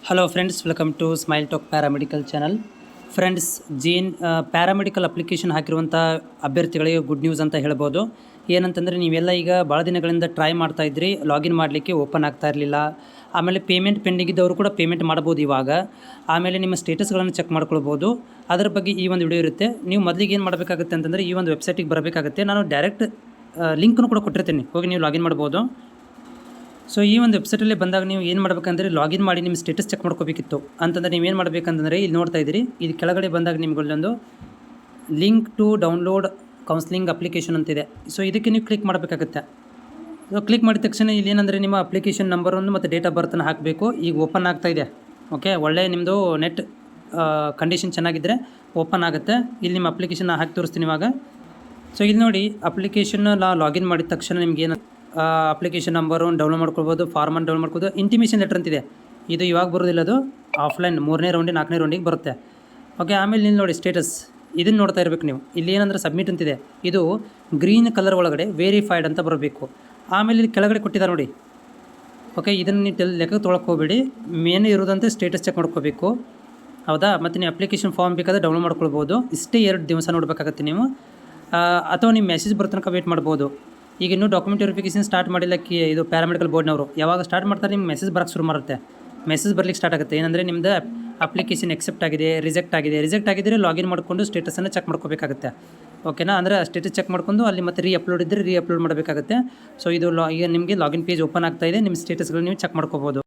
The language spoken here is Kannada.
Hello friends, welcome to smile talk paramedical channel. Friends, paramedical application ಹಾಕಿರುವಂಥ ಅಭ್ಯರ್ಥಿಗಳಿಗೆ ಗುಡ್ ನ್ಯೂಸ್ ಅಂತ ಹೇಳ್ಬೋದು. ಏನಂತಂದರೆ, ನೀವೆಲ್ಲ ಈಗ ಭಾಳ ದಿನಗಳಿಂದ ಟ್ರೈ ಮಾಡ್ತಾ ಇದ್ರಿ, ಲಾಗಿನ್ ಮಾಡಲಿಕ್ಕೆ ಓಪನ್ ಆಗ್ತಾ ಇರಲಿಲ್ಲ. ಆಮೇಲೆ ಪೇಮೆಂಟ್ ಪೆಂಡಿಂಗ್ ಇದ್ದವರು ಕೂಡ ಪೇಮೆಂಟ್ ಮಾಡ್ಬೋದು ಇವಾಗ. ಆಮೇಲೆ ನಿಮ್ಮ ಸ್ಟೇಟಸ್ಗಳನ್ನು ಚೆಕ್ ಮಾಡ್ಕೊಳ್ಬೋದು. ಅದರ ಬಗ್ಗೆ ಈ ಒಂದು ವಿಡಿಯೋ ಇರುತ್ತೆ. ನೀವು ಮೊದಲಿಗೆ ಏನು ಮಾಡಬೇಕಾಗುತ್ತೆ ಅಂತಂದರೆ, ಈ ಒಂದು ವೆಬ್ಸೈಟಿಗೆ ಬರಬೇಕಾಗುತ್ತೆ. ನಾನು ಡೈರೆಕ್ಟ್ ಲಿಂಕನ್ನು ಕೂಡ ಕೊಟ್ಟಿರ್ತೀನಿ, ಹೋಗಿ ನೀವು ಲಾಗಿನ್ ಮಾಡ್ಬೋದು. ಸೊ ಈ ಒಂದು ವೆಬ್ಸೈಟಲ್ಲಿ ಬಂದಾಗ ನೀವು ಏನು ಮಾಡಬೇಕಂದ್ರೆ, ಲಾಗಿನ್ ಮಾಡಿ ನಿಮ್ಮ ಸ್ಟೇಟಸ್ ಚೆಕ್ ಮಾಡ್ಕೋಬೇಕಿತ್ತು. ಅಂತಂದರೆ ನೀವೇನು ಮಾಡಬೇಕಂತಂದರೆ, ಇಲ್ಲಿ ನೋಡ್ತಾ ಇದ್ದೀರಿ, ಇದು ಕೆಳಗಡೆ ಬಂದಾಗ ನಿಮ್ಗೊಂದು link to download counselling application ಅಂತಿದೆ. ಸೊ ಇದಕ್ಕೆ ನೀವು ಕ್ಲಿಕ್ ಮಾಡಬೇಕಾಗುತ್ತೆ. ಸೊ ಕ್ಲಿಕ್ ಮಾಡಿದ ತಕ್ಷಣ ಇಲ್ಲಿ ಏನಂದರೆ, ನಿಮ್ಮ ಅಪ್ಲಿಕೇಶನ್ ನಂಬರನ್ನು ಮತ್ತು ಡೇಟ್ ಆಫ್ ಬರ್ತನ್ನು ಹಾಕಬೇಕು. ಈಗ ಓಪನ್ ಆಗ್ತಾ ಇದೆ. ಓಕೆ, ಒಳ್ಳೆ ನಿಮ್ಮದು ನೆಟ್ ಕಂಡೀಷನ್ ಚೆನ್ನಾಗಿದ್ದರೆ ಓಪನ್ ಆಗುತ್ತೆ. ಇಲ್ಲಿ ನಿಮ್ಮ ಅಪ್ಲಿಕೇಶನ್ ಹಾಕಿ ತೋರಿಸ್ತೀನಿ ಇವಾಗ. ಸೊ ಇಲ್ಲಿ ನೋಡಿ, ಅಪ್ಲಿಕೇಶನ್ ಲಾಗಿನ್ ಮಾಡಿದ ತಕ್ಷಣ ನಿಮ್ಗೇನು ಅಪ್ಲಿಕೇಶನ್ ನಂಬರು ಡೌನ್ಲೋಡ್ ಮಾಡ್ಕೊಳ್ಬೋದು, ಫಾರ್ಮನ್ನು ಡೌನ್ಲೋಡ್ ಮಾಡ್ಬೋದು. ಇಂಟಿಮೇಷನ್ ಲೆಟರ್ ಅಂತಿದೆ, ಇದು ಇವಾಗ ಬರೋದಿಲ್ಲ, ಅದು ಆಫ್ಲೈನ್ 3ನೇ ರೌಂಡಿಗೆ 4ನೇ ರೌಂಡಿಗೆ ಬರುತ್ತೆ. ಓಕೆ, ಆಮೇಲೆ ನೀವು ನೋಡಿ ಸ್ಟೇಟಸ್, ಇದನ್ನು ನೋಡ್ತಾ ಇರಬೇಕು ನೀವು. ಇಲ್ಲಿ ಏನಂದರೆ ಸಬ್ಮಿಟ್ ಅಂತಿದೆ, ಇದು ಗ್ರೀನ್ ಕಲರ್ ಒಳಗಡೆ ವೆರಿಫೈಡ್ ಅಂತ ಬರಬೇಕು. ಆಮೇಲೆ ಇಲ್ಲಿ ಕೆಳಗಡೆ ಕೊಟ್ಟಿದ್ದಾರೆ ನೋಡಿ. ಓಕೆ, ಇದನ್ನು ನೀವು ಲೆಕ್ಕಕ್ಕೆ ತೊಗೊಳಕ್ಕೆ ಹೋಗಬೇಡಿ, ಮೇನ್ ಇರೋದಂತೆ ಸ್ಟೇಟಸ್ ಚೆಕ್ ಮಾಡ್ಕೋಬೇಕು. ಹೌದಾ? ಮತ್ತು ನೀವು ಅಪ್ಲಿಕೇಶನ್ ಫಾರ್ಮ್ ಬೇಕಾದರೆ ಡೌನ್ಲೋಡ್ ಮಾಡ್ಕೊಳ್ಬೋದು. ಇಷ್ಟೇ 2 ದಿವಸ ನೋಡಬೇಕಾಗತ್ತೆ ನೀವು, ಅಥವಾ ನಿಮ್ಮ ಮೆಸೇಜ್ ಬರೋ ತನಕ ವೇಟ್ ಮಾಡ್ಬೋದು. ಈಗ ಇನ್ನೂ ಡಾಕ್ಯುಮೆಂಟ್ ವೆರಿಫಿಕೇಷನ್ ಸ್ಟಾರ್ಟ್ ಮಾಡಿಲ್ಲ ಇದು ಪ್ಯಾರಾಮೆಡಿಕಲ್ ಬೋರ್ಡ್ನವರು. ಯಾವಾಗ ಸ್ಟಾರ್ಟ್ ಮಾಡ್ತಾರೆ, ನಿಮ್ಗೆ ಮೆಸೇಜ್ ಬರೋಕ್ಕೆ ಶುರು ಮಾಡುತ್ತೆ. ಮೆಸೇಜ್ ಬರ್ಲಿಕ್ಕೆ ಸ್ಟಾರ್ಟ್ ಆಗುತ್ತೆ. ಏನಂದರೆ, ನಿಮ್ಮದು ಅಪ್ಲಿಕೇಶನ್ ಎಕ್ಸೆಪ್ಟ್ ಆಗಿದೆ, ರಿಜೆಕ್ಟ್ ಆಗಿದ್ದರೆ ಲಾಗಿನ್ ಮಾಡಿಕೊಂಡು ಸ್ಟೇಟಸನ್ನು ಚೆಕ್ ಮಾಡ್ಕೋಬೇಕಾಗುತ್ತೆ. ಓಕೆನಾ? ಅಂದರೆ ಸ್ಟೇಟಸ್ ಚೆಕ್ ಮಾಡ್ಕೊಂಡು ಅಲ್ಲಿ ಮತ್ತೆ ರೀ ಅಪ್ಲೋಡ್ ಮಾಡಬೇಕಾಗುತ್ತೆ. ಸೊ ಇದು ಈಗ ನಿಮಗೆ ಲಾಗಿನ್ ಪೇಜ್ ಓಪನ್ ಆಗ್ತಾ ಇದೆ. ನಿಮ್ಮ ಸ್ಟೇಟಸ್ಗಳು ನೀವು ಚೆಕ್ ಮಾಡ್ಕೋಬೋದು.